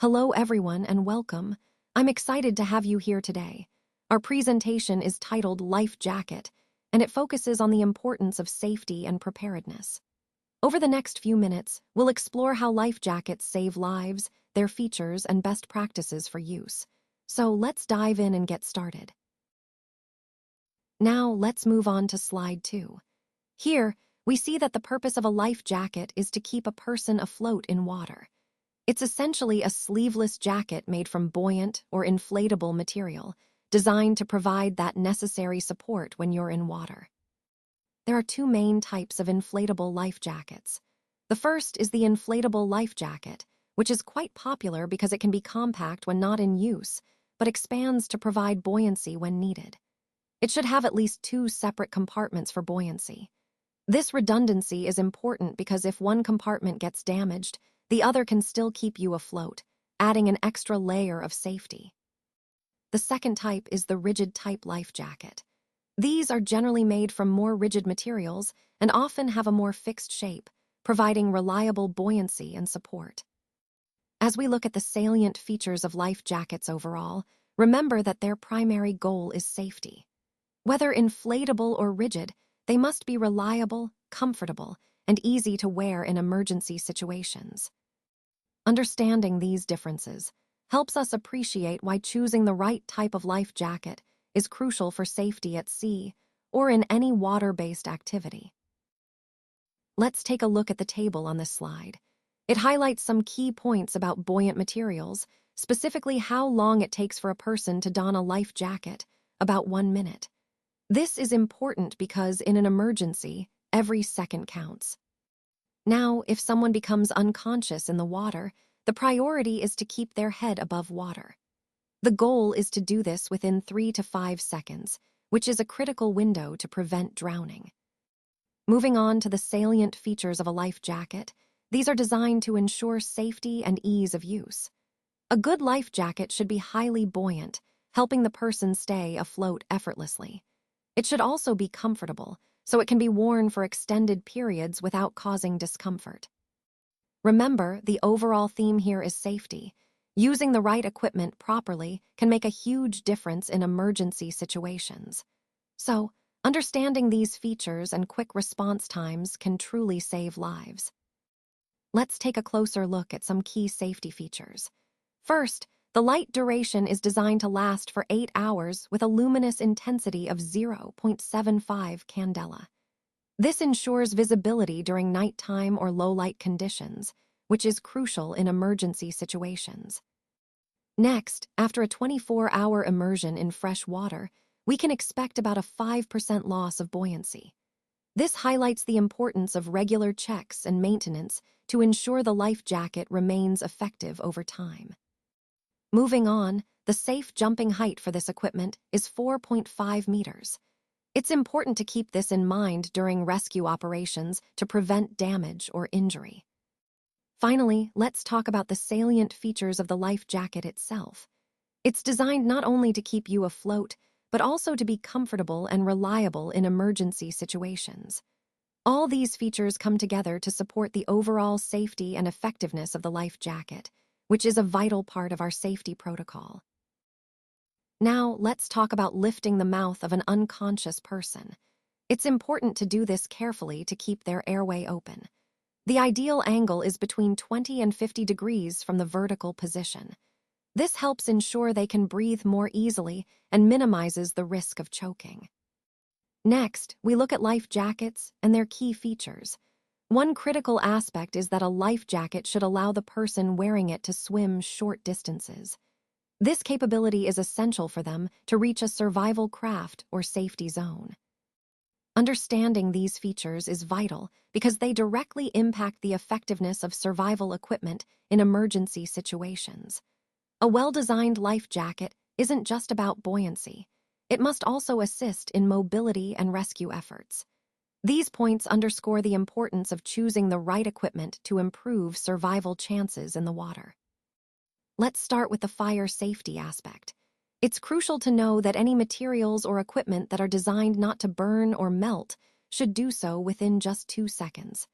Hello everyone and welcome. I'm excited to have you here today. Our presentation is titled Life Jacket, and it focuses on the importance of safety and preparedness. Over the next few minutes, we'll explore how life jackets save lives, their features, and best practices for use. So let's dive in and get started. Now let's move on to slide 2. Here, we see that the purpose of a life jacket is to keep a person afloat in water. It's essentially a sleeveless jacket made from buoyant or inflatable material, designed to provide that necessary support when you're in water. There are two main types of inflatable life jackets. The first is the inflatable life jacket, which is quite popular because it can be compact when not in use, but expands to provide buoyancy when needed. It should have at least 2 separate compartments for buoyancy. This redundancy is important because if one compartment gets damaged, the other can still keep you afloat, adding an extra layer of safety. The second type is the rigid type life jacket. These are generally made from more rigid materials and often have a more fixed shape, providing reliable buoyancy and support. As we look at the salient features of life jackets overall, remember that their primary goal is safety. Whether inflatable or rigid, they must be reliable, comfortable, and easy to wear in emergency situations. Understanding these differences helps us appreciate why choosing the right type of life jacket is crucial for safety at sea or in any water-based activity. Let's take a look at the table on this slide. It highlights some key points about buoyant materials, specifically how long it takes for a person to don a life jacket, about 1 minute. This is important because in an emergency, every second counts. Now, if someone becomes unconscious in the water, the priority is to keep their head above water. The goal is to do this within 3 to 5 seconds, which is a critical window to prevent drowning. Moving on to the salient features of a life jacket, these are designed to ensure safety and ease of use. A good life jacket should be highly buoyant, helping the person stay afloat effortlessly. It should also be comfortable, so it can be worn for extended periods without causing discomfort. Remember, the overall theme here is safety. Using the right equipment properly can make a huge difference in emergency situations. So, understanding these features and quick response times can truly save lives. Let's take a closer look at some key safety features. First, the light duration is designed to last for 8 hours with a luminous intensity of 0.75 candela. This ensures visibility during nighttime or low-light conditions, which is crucial in emergency situations. Next, after a 24-hour immersion in fresh water, we can expect about a 5% loss of buoyancy. This highlights the importance of regular checks and maintenance to ensure the life jacket remains effective over time. Moving on, the safe jumping height for this equipment is 4.5 meters. It's important to keep this in mind during rescue operations to prevent damage or injury. Finally, let's talk about the salient features of the life jacket itself. It's designed not only to keep you afloat, but also to be comfortable and reliable in emergency situations. All these features come together to support the overall safety and effectiveness of the life jacket, which is a vital part of our safety protocol. Now, let's talk about lifting the mouth of an unconscious person. It's important to do this carefully to keep their airway open. The ideal angle is between 20 and 50 degrees from the vertical position. This helps ensure they can breathe more easily and minimizes the risk of choking. Next, we look at life jackets and their key features. One critical aspect is that a life jacket should allow the person wearing it to swim short distances. This capability is essential for them to reach a survival craft or safety zone. Understanding these features is vital because they directly impact the effectiveness of survival equipment in emergency situations. A well-designed life jacket isn't just about buoyancy. It must also assist in mobility and rescue efforts. These points underscore the importance of choosing the right equipment to improve survival chances in the water. Let's start with the fire safety aspect. It's crucial to know that any materials or equipment that are designed not to burn or melt should do so within just 2 seconds.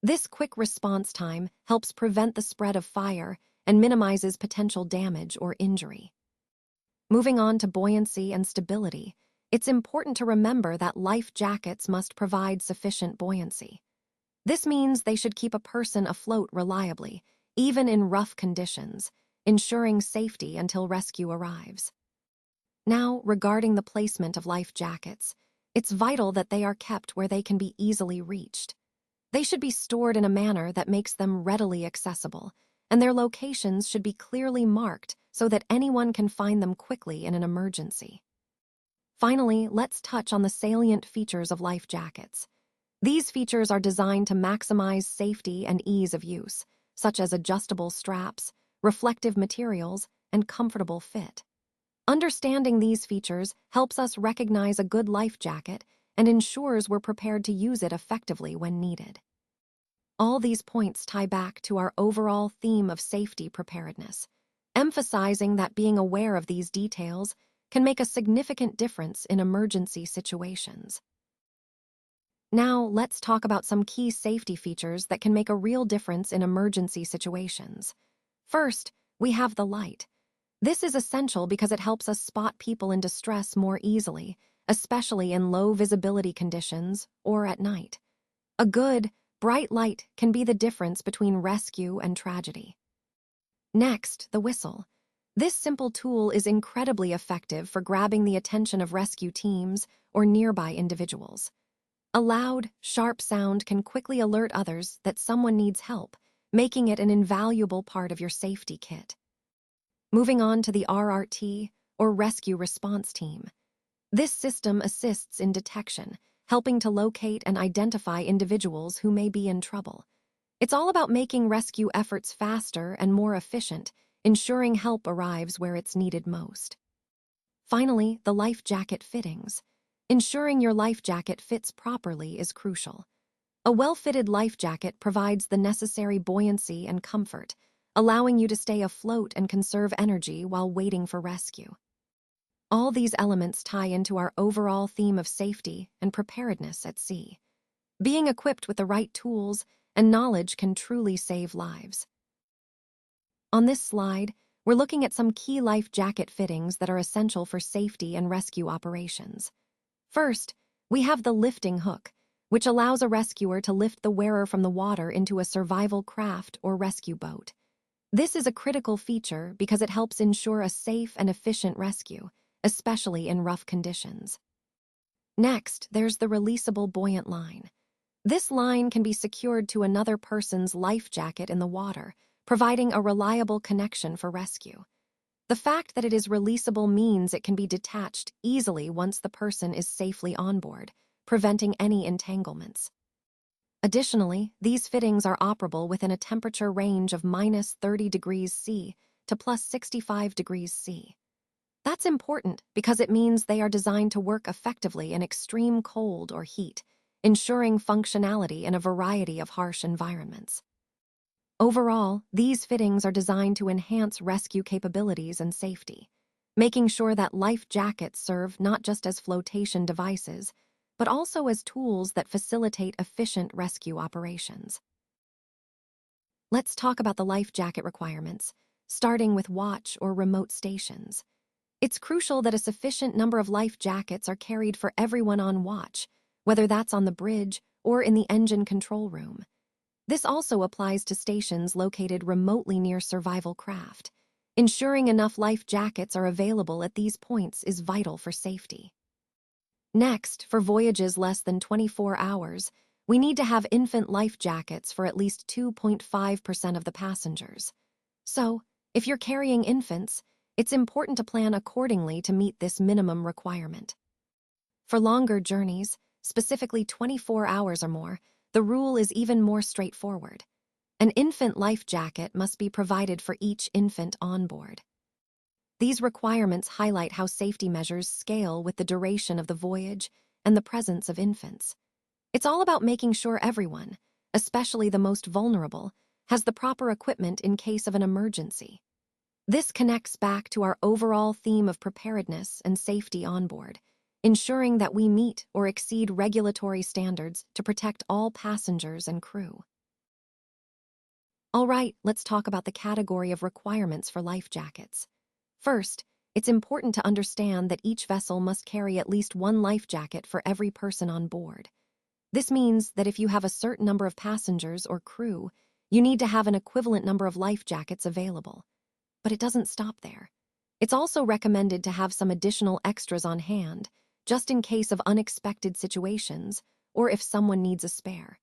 This quick response time helps prevent the spread of fire and minimizes potential damage or injury. Moving on to buoyancy and stability, it's important to remember that life jackets must provide sufficient buoyancy. This means they should keep a person afloat reliably, even in rough conditions, ensuring safety until rescue arrives. Now, regarding the placement of life jackets, it's vital that they are kept where they can be easily reached. They should be stored in a manner that makes them readily accessible, and their locations should be clearly marked so that anyone can find them quickly in an emergency. Finally, let's touch on the salient features of life jackets. These features are designed to maximize safety and ease of use, such as adjustable straps, reflective materials, and comfortable fit. Understanding these features helps us recognize a good life jacket and ensures we're prepared to use it effectively when needed. All these points tie back to our overall theme of safety preparedness, emphasizing that being aware of these details can make a significant difference in emergency situations. Now, let's talk about some key safety features that can make a real difference in emergency situations. First, we have the light. This is essential because it helps us spot people in distress more easily, especially in low visibility conditions or at night. A good, bright light can be the difference between rescue and tragedy. Next, the whistle. This simple tool is incredibly effective for grabbing the attention of rescue teams or nearby individuals. A loud, sharp sound can quickly alert others that someone needs help, making it an invaluable part of your safety kit. Moving on to the RRT, or Rescue Response Team. This system assists in detection, helping to locate and identify individuals who may be in trouble. It's all about making rescue efforts faster and more efficient, ensuring help arrives where it's needed most. Finally, the life jacket fittings. Ensuring your life jacket fits properly is crucial. A well-fitted life jacket provides the necessary buoyancy and comfort, allowing you to stay afloat and conserve energy while waiting for rescue. All these elements tie into our overall theme of safety and preparedness at sea. Being equipped with the right tools and knowledge can truly save lives. On this slide, we're looking at some key life jacket fittings that are essential for safety and rescue operations. First, we have the lifting hook, which allows a rescuer to lift the wearer from the water into a survival craft or rescue boat. This is a critical feature because it helps ensure a safe and efficient rescue, especially in rough conditions. Next, there's the releasable buoyant line. This line can be secured to another person's life jacket in the water, providing a reliable connection for rescue. The fact that it is releasable means it can be detached easily once the person is safely on board, preventing any entanglements. Additionally, these fittings are operable within a temperature range of -30 degrees C to +65 degrees C. That's important because it means they are designed to work effectively in extreme cold or heat, ensuring functionality in a variety of harsh environments. Overall, these fittings are designed to enhance rescue capabilities and safety, making sure that life jackets serve not just as flotation devices, but also as tools that facilitate efficient rescue operations. Let's talk about the life jacket requirements, starting with watch or remote stations. It's crucial that a sufficient number of life jackets are carried for everyone on watch, whether that's on the bridge or in the engine control room. This also applies to stations located remotely near survival craft. Ensuring enough life jackets are available at these points is vital for safety. Next, for voyages less than 24 hours, we need to have infant life jackets for at least 2.5% of the passengers. So, if you're carrying infants, it's important to plan accordingly to meet this minimum requirement. For longer journeys, specifically 24 hours or more, the rule is even more straightforward. An infant life jacket must be provided for each infant on board. These requirements highlight how safety measures scale with the duration of the voyage and the presence of infants. It's all about making sure everyone, especially the most vulnerable, has the proper equipment in case of an emergency. This connects back to our overall theme of preparedness and safety on board, ensuring that we meet or exceed regulatory standards to protect all passengers and crew. All right, let's talk about the category of requirements for life jackets. First, it's important to understand that each vessel must carry at least one life jacket for every person on board. This means that if you have a certain number of passengers or crew, you need to have an equivalent number of life jackets available. But it doesn't stop there. It's also recommended to have some additional extras on hand, just in case of unexpected situations or if someone needs a spare.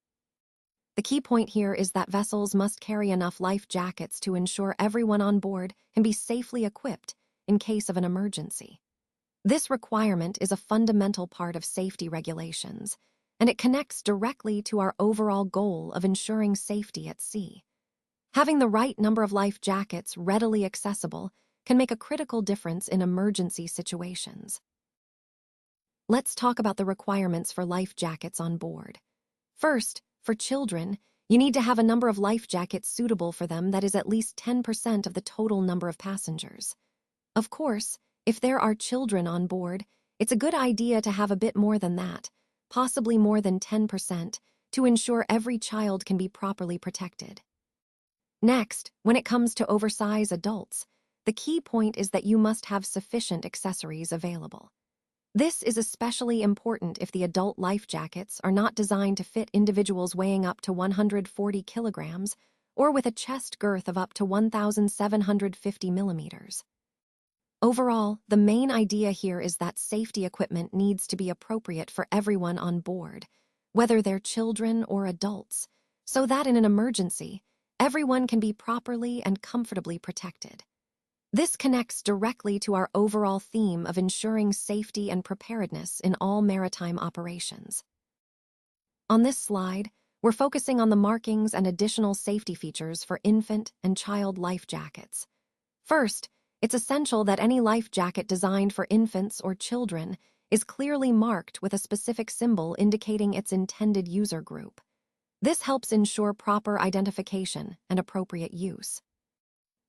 The key point here is that vessels must carry enough life jackets to ensure everyone on board can be safely equipped in case of an emergency. This requirement is a fundamental part of safety regulations, and it connects directly to our overall goal of ensuring safety at sea. Having the right number of life jackets readily accessible can make a critical difference in emergency situations. Let's talk about the requirements for life jackets on board. First, for children, you need to have a number of life jackets suitable for them that is at least 10% of the total number of passengers. Of course, if there are children on board, it's a good idea to have a bit more than that, possibly more than 10%, to ensure every child can be properly protected. Next, when it comes to oversized adults, the key point is that you must have sufficient accessories available. This is especially important if the adult life jackets are not designed to fit individuals weighing up to 140 kilograms or with a chest girth of up to 1,750 millimeters. Overall, the main idea here is that safety equipment needs to be appropriate for everyone on board, whether they're children or adults, so that in an emergency, everyone can be properly and comfortably protected. This connects directly to our overall theme of ensuring safety and preparedness in all maritime operations. On this slide, we're focusing on the markings and additional safety features for infant and child life jackets. First, it's essential that any life jacket designed for infants or children is clearly marked with a specific symbol indicating its intended user group. This helps ensure proper identification and appropriate use.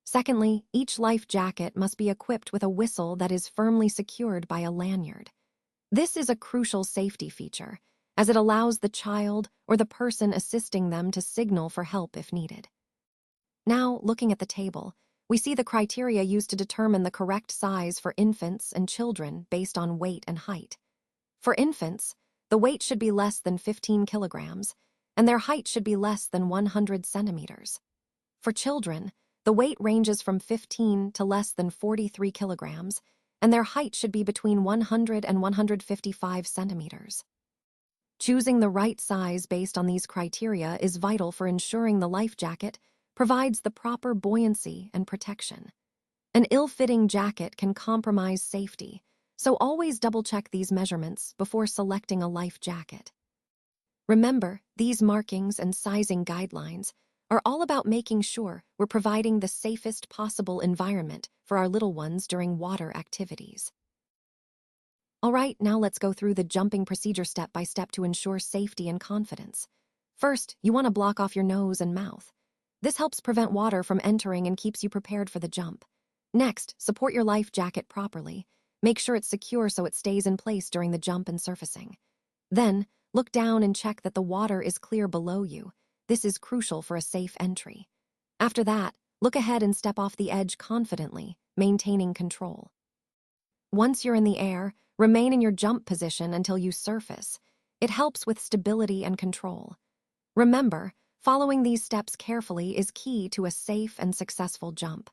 Secondly, each life jacket must be equipped with a whistle that is firmly secured by a lanyard. This is a crucial safety feature, as it allows the child or the person assisting them to signal for help if needed. Now, looking at the table, we see the criteria used to determine the correct size for infants and children based on weight and height. For infants, the weight should be less than 15 kilograms, and their height should be less than 100 centimeters. For children, the weight ranges from 15 to less than 43 kilograms, and their height should be between 100 and 155 centimeters. Choosing the right size based on these criteria is vital for ensuring the life jacket provides the proper buoyancy and protection. An ill-fitting jacket can compromise safety, so always double-check these measurements before selecting a life jacket. Remember, these markings and sizing guidelines are all about making sure we're providing the safest possible environment for our little ones during water activities. All right, now let's go through the jumping procedure step by step to ensure safety and confidence. First, you want to block off your nose and mouth. This helps prevent water from entering and keeps you prepared for the jump. Next, support your life jacket properly. Make sure it's secure so it stays in place during the jump and surfacing. Then, look down and check that the water is clear below you. This is crucial for a safe entry. After that, look ahead and step off the edge confidently, maintaining control. Once you're in the air, remain in your jump position until you surface. It helps with stability and control. Remember, following these steps carefully is key to a safe and successful jump.